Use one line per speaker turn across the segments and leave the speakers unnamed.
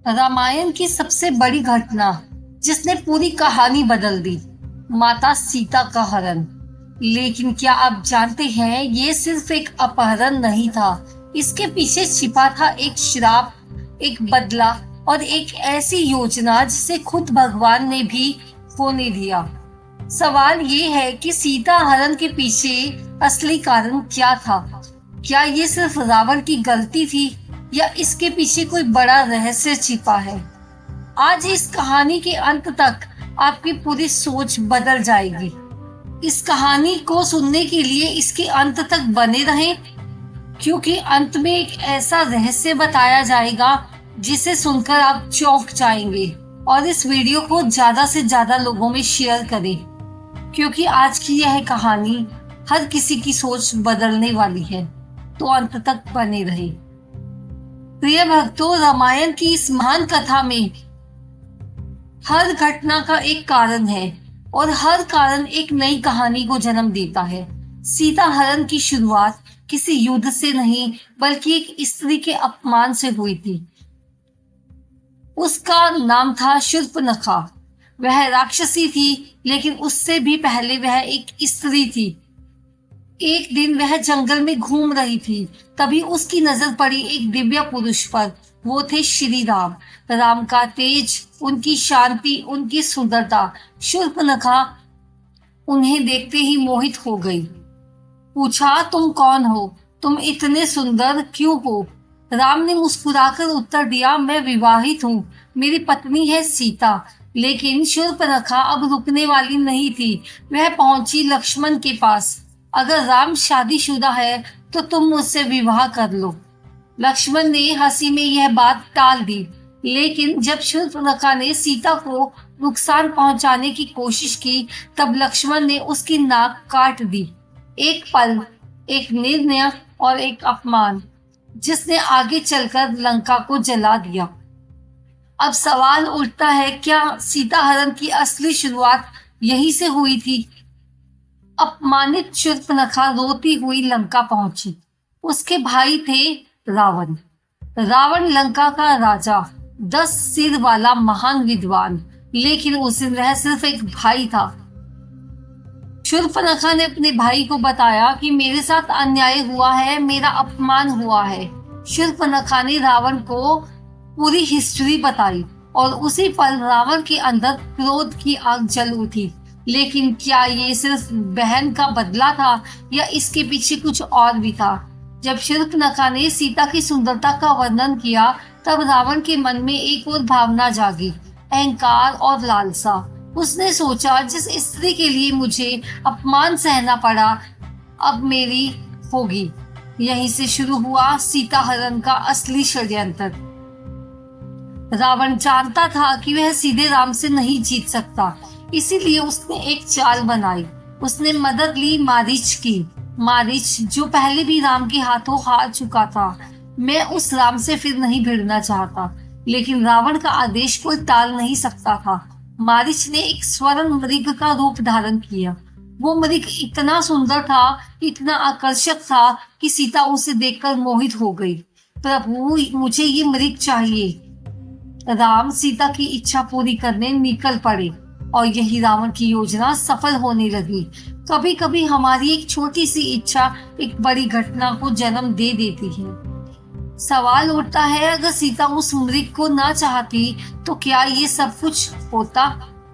रामायण की सबसे बड़ी घटना जिसने पूरी कहानी बदल दी, माता सीता का हरण। लेकिन क्या आप जानते हैं, ये सिर्फ एक अपहरण नहीं था। इसके पीछे छिपा था एक श्राप, एक बदला और एक ऐसी योजना जिसे खुद भगवान ने भी होने दिया। सवाल ये है कि सीता हरण के पीछे असली कारण क्या था? क्या ये सिर्फ रावण की गलती थी या इसके पीछे कोई बड़ा रहस्य छिपा है? आज इस कहानी के अंत तक आपकी पूरी सोच बदल जाएगी। इस कहानी को सुनने के लिए इसके अंत तक बने रहें, क्योंकि अंत में एक ऐसा रहस्य बताया जाएगा जिसे सुनकर आप चौंक जाएंगे। और इस वीडियो को ज्यादा से ज्यादा लोगों में शेयर करें, क्योंकि आज की यह कहानी हर किसी की सोच बदलने वाली है। तो अंत तक बने रहे। प्रिय भक्तों, रामायण की इस महान कथा में हर घटना का एक कारण है और हर कारण एक नई कहानी को जन्म देता है। सीता हरण की शुरुआत किसी युद्ध से नहीं, बल्कि एक स्त्री के अपमान से हुई थी। उसका नाम था शूर्पणखा। वह राक्षसी थी, लेकिन उससे भी पहले वह एक स्त्री थी। एक दिन वह जंगल में घूम रही थी, तभी उसकी नजर पड़ी एक दिव्य पुरुष पर। वो थे श्री राम। राम का तेज, उनकी शांति, उनकी सुंदरता। शूर्पणखा उन्हें देखते ही मोहित हो गई। पूछा, तुम कौन हो? तुम इतने सुंदर क्यों हो? राम ने मुस्कुराकर उत्तर दिया, मैं विवाहित हूँ, मेरी पत्नी है सीता। लेकिन शूर्पणखा अब रुकने वाली नहीं थी। वह पहुंची लक्ष्मण के पास। अगर राम शादीशुदा है तो तुम मुझसे विवाह कर लो। लक्ष्मण ने हंसी में यह बात टाल दी, लेकिन जब शूर्पणखा ने सीता को नुकसान पहुंचाने की कोशिश की, तब लक्ष्मण ने उसकी नाक काट दी। एक पल, एक निर्णय और एक अपमान, जिसने आगे चलकर लंका को जला दिया। अब सवाल उठता है, क्या सीता हरण की असली शुरुआत यहीं से हुई थी? अपमानित शूर्पणखा रोती हुई लंका पहुंची। उसके भाई थे रावण। रावण लंका का राजा, 10 सिर वाला महान विद्वान। लेकिन उस दिन वह सिर्फ एक भाई था। शूर्पणखा ने अपने भाई को बताया कि मेरे साथ अन्याय हुआ है, मेरा अपमान हुआ है। शूर्पणखा ने रावण को पूरी हिस्ट्री बताई और उसी पल रावण के अंदर क्रोध की आग जल उठी। लेकिन क्या ये सिर्फ बहन का बदला था या इसके पीछे कुछ और भी था? जब शूर्पणखा ने सीता की सुंदरता का वर्णन किया, तब रावण के मन में एक और भावना जागी, अहंकार और लालसा। उसने सोचा, जिस स्त्री के लिए मुझे अपमान सहना पड़ा, अब मेरी होगी। यहीं से शुरू हुआ सीता हरण का असली षड्यंत्र। रावण जानता था कि वह सीधे राम से नहीं जीत सकता, इसीलिए उसने एक चाल बनाई। उसने मदद ली मारीच की। मारीच, जो पहले भी राम के हाथों हार चुका था। मैं उस राम से फिर नहीं भिड़ना चाहता, लेकिन रावण का आदेश कोई टाल नहीं सकता था। मारीच ने एक स्वर्ण मृग का रूप धारण किया। वो मृग इतना सुंदर था, इतना आकर्षक था कि सीता उसे देखकर मोहित हो गई। प्रभु, मुझे ये मृग चाहिए। राम सीता की इच्छा पूरी करने निकल पड़े और यही रावण की योजना सफल होने लगी। कभी कभी हमारी एक छोटी सी इच्छा एक बड़ी घटना को जन्म दे देती है। सवाल उठता है, अगर सीता उस मृग को ना चाहती तो क्या ये सब कुछ होता?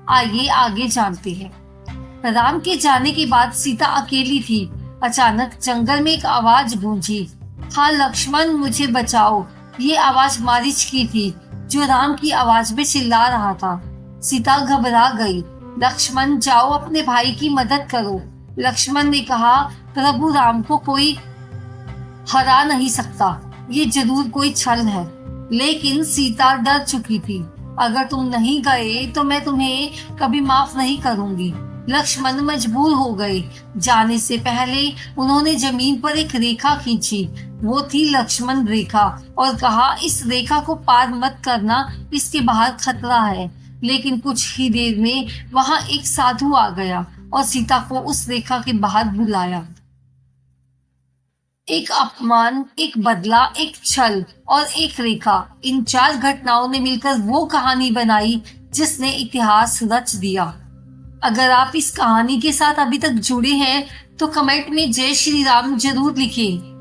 आइए आगे जानते हैं। राम के जाने के बाद सीता अकेली थी। अचानक जंगल में एक आवाज गूंजी, हाँ लक्ष्मण, मुझे बचाओ। ये आवाज मारीच की थी, जो राम की आवाज में चिल्ला रहा था। सीता घबरा गई। लक्ष्मण, जाओ अपने भाई की मदद करो। लक्ष्मण ने कहा, प्रभु, राम को कोई हरा नहीं सकता, ये जरूर कोई छल है। लेकिन सीता डर चुकी थी। अगर तुम नहीं गए तो मैं तुम्हें कभी माफ नहीं करूंगी। लक्ष्मण मजबूर हो गए। जाने से पहले उन्होंने जमीन पर एक रेखा खींची। वो थी लक्ष्मण रेखा, और कहा, इस रेखा को पार मत करना, इसके बाहर खतरा है। लेकिन कुछ ही देर में वहां एक साधु आ गया और सीता को उस रेखा के बाहर बुलाया। एक अपमान, एक बदला, एक छल और एक रेखा, इन 4 घटनाओं ने मिलकर वो कहानी बनाई जिसने इतिहास रच दिया। अगर आप इस कहानी के साथ अभी तक जुड़े हैं तो कमेंट में जय श्री राम जरूर लिखें।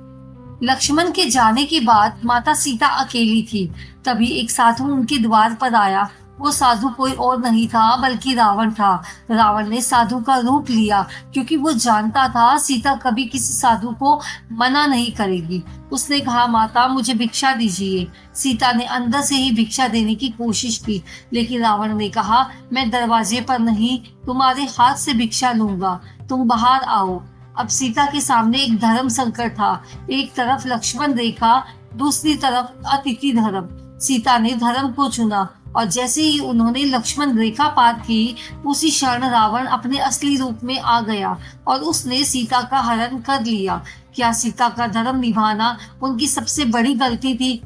लक्ष्मण के जाने के बाद माता सीता अकेली थी। तभी एक साधु उनके द्वार पर आया। वो साधु कोई और नहीं था बल्कि रावण था। रावण ने साधु का रूप लिया क्योंकि वो जानता था सीता कभी किसी साधु को मना नहीं करेगी। उसने कहा, माता मुझे भिक्षा दीजिए। सीता ने अंदर से ही भिक्षा देने की कोशिश की, लेकिन रावण ने कहा, मैं दरवाजे पर नहीं तुम्हारे हाथ से भिक्षा लूंगा, तुम बाहर आओ। अब सीता के सामने एक धर्म संकट था। एक तरफ लक्ष्मण रेखा, दूसरी तरफ अतिथि धर्म। सीता ने धर्म को चुना और जैसे ही उन्होंने लक्ष्मण रेखा पार की, उसी क्षण रावण अपने असली रूप में आ गया और उसने सीता का हरण कर लिया। क्या सीता का धर्म निभाना उनकी सबसे बड़ी गलती थी?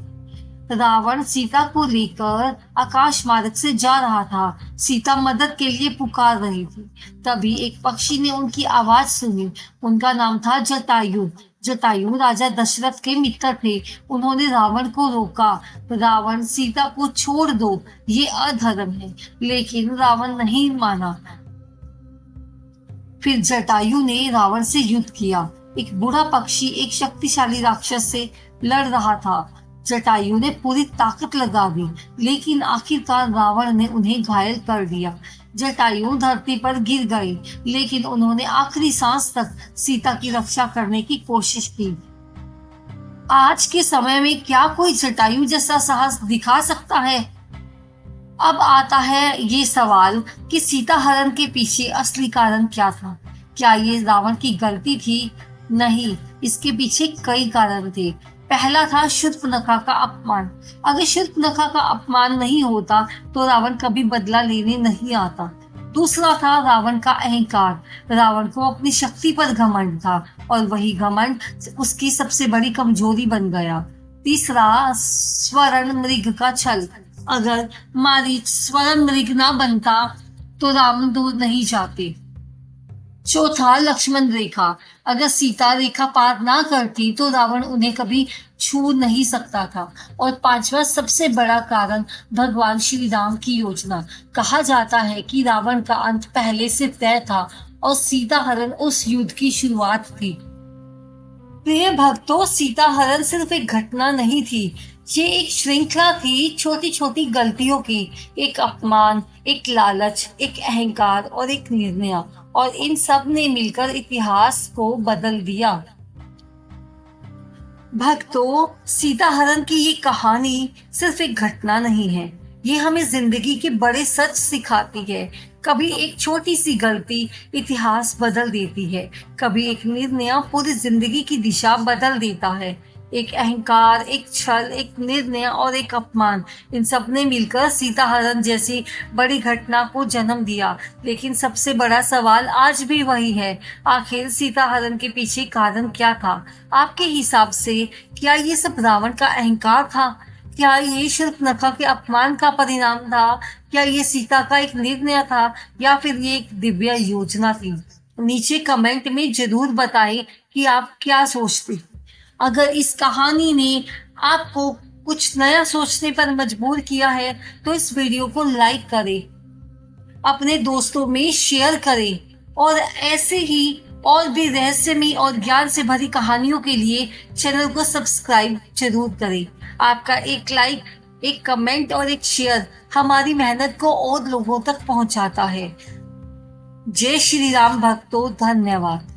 रावण सीता को लेकर आकाश मार्ग से जा रहा था। सीता मदद के लिए पुकार रही थी। तभी एक पक्षी ने उनकी आवाज सुनी। उनका नाम था जटायु। जटायु राजा दशरथ के मित्र थे। उन्होंने रावण को रोका। रावण, सीता को छोड़ दो, ये अधर्म है। लेकिन रावण नहीं माना। फिर जटायु ने रावण से युद्ध किया। एक बूढ़ा पक्षी एक शक्तिशाली राक्षस से लड़ रहा था। जटायु ने पूरी ताकत लगा दी, लेकिन आखिरकार रावण ने उन्हें घायल कर दिया। जटायु धरती पर गिर गए, लेकिन उन्होंने आखिरी सांस तक सीता की रक्षा करने की कोशिश की। आज के समय में क्या कोई जटायु जैसा साहस दिखा सकता है? अब आता है ये सवाल कि सीता हरण के पीछे असली कारण क्या था? क्या ये रावण की गलती थी? नहीं, इसके पीछे कई कारण थे। पहला था शूर्पणखा का अपमान। अगर शूर्पणखा का अपमान नहीं होता तो रावण कभी बदला लेने नहीं आता। दूसरा था रावण का अहंकार। रावण को अपनी शक्ति पर घमंड था और वही घमंड उसकी सबसे बड़ी कमजोरी बन गया। तीसरा स्वर्ण मृग का छल। अगर मारीच स्वर्ण मृग ना बनता तो रावण दूर नहीं जाते। चौथा लक्ष्मण रेखा। अगर सीता रेखा पार ना करती तो रावण उन्हें कभी छू नहीं सकता था। और पांचवा सबसे बड़ा कारण भगवान श्री राम की योजना। कहा जाता है कि रावण का अंत पहले से तय था और सीता हरण उस युद्ध की शुरुआत थी। प्रिय भक्तों, सीता हरण सिर्फ एक घटना नहीं थी, ये एक श्रृंखला थी छोटी छोटी गलतियों की। एक अपमान, एक लालच, एक अहंकार और एक निर्णय, और इन सब ने मिलकर इतिहास को बदल दिया। भक्तों, सीता हरण की ये कहानी सिर्फ एक घटना नहीं है, ये हमें जिंदगी के बड़े सच सिखाती है। कभी एक छोटी सी गलती इतिहास बदल देती है, कभी एक निर्णय पूरी जिंदगी की दिशा बदल देता है। एक अहंकार, एक छल, एक निर्णय और एक अपमान, इन सब ने मिलकर सीता हरण जैसी बड़ी घटना को जन्म दिया। लेकिन सबसे बड़ा सवाल आज भी वही है, आखिर सीता हरण के पीछे कारण क्या था? आपके हिसाब से क्या ये सब रावण का अहंकार था? क्या ये शूर्पणखा के अपमान का परिणाम था? क्या ये सीता का एक निर्णय था, या फिर ये एक दिव्य योजना थी? नीचे कमेंट में जरूर बताएं कि आप क्या सोचते। अगर इस कहानी ने आपको कुछ नया सोचने पर मजबूर किया है तो इस वीडियो को लाइक करें, अपने दोस्तों में शेयर करें, और ऐसे ही और भी रहस्यमय और ज्ञान से भरी कहानियों के लिए चैनल को सब्सक्राइब जरूर करें। आपका एक लाइक, एक कमेंट और एक शेयर हमारी मेहनत को और लोगों तक पहुंचाता है। जय श्री राम भक्तों, धन्यवाद।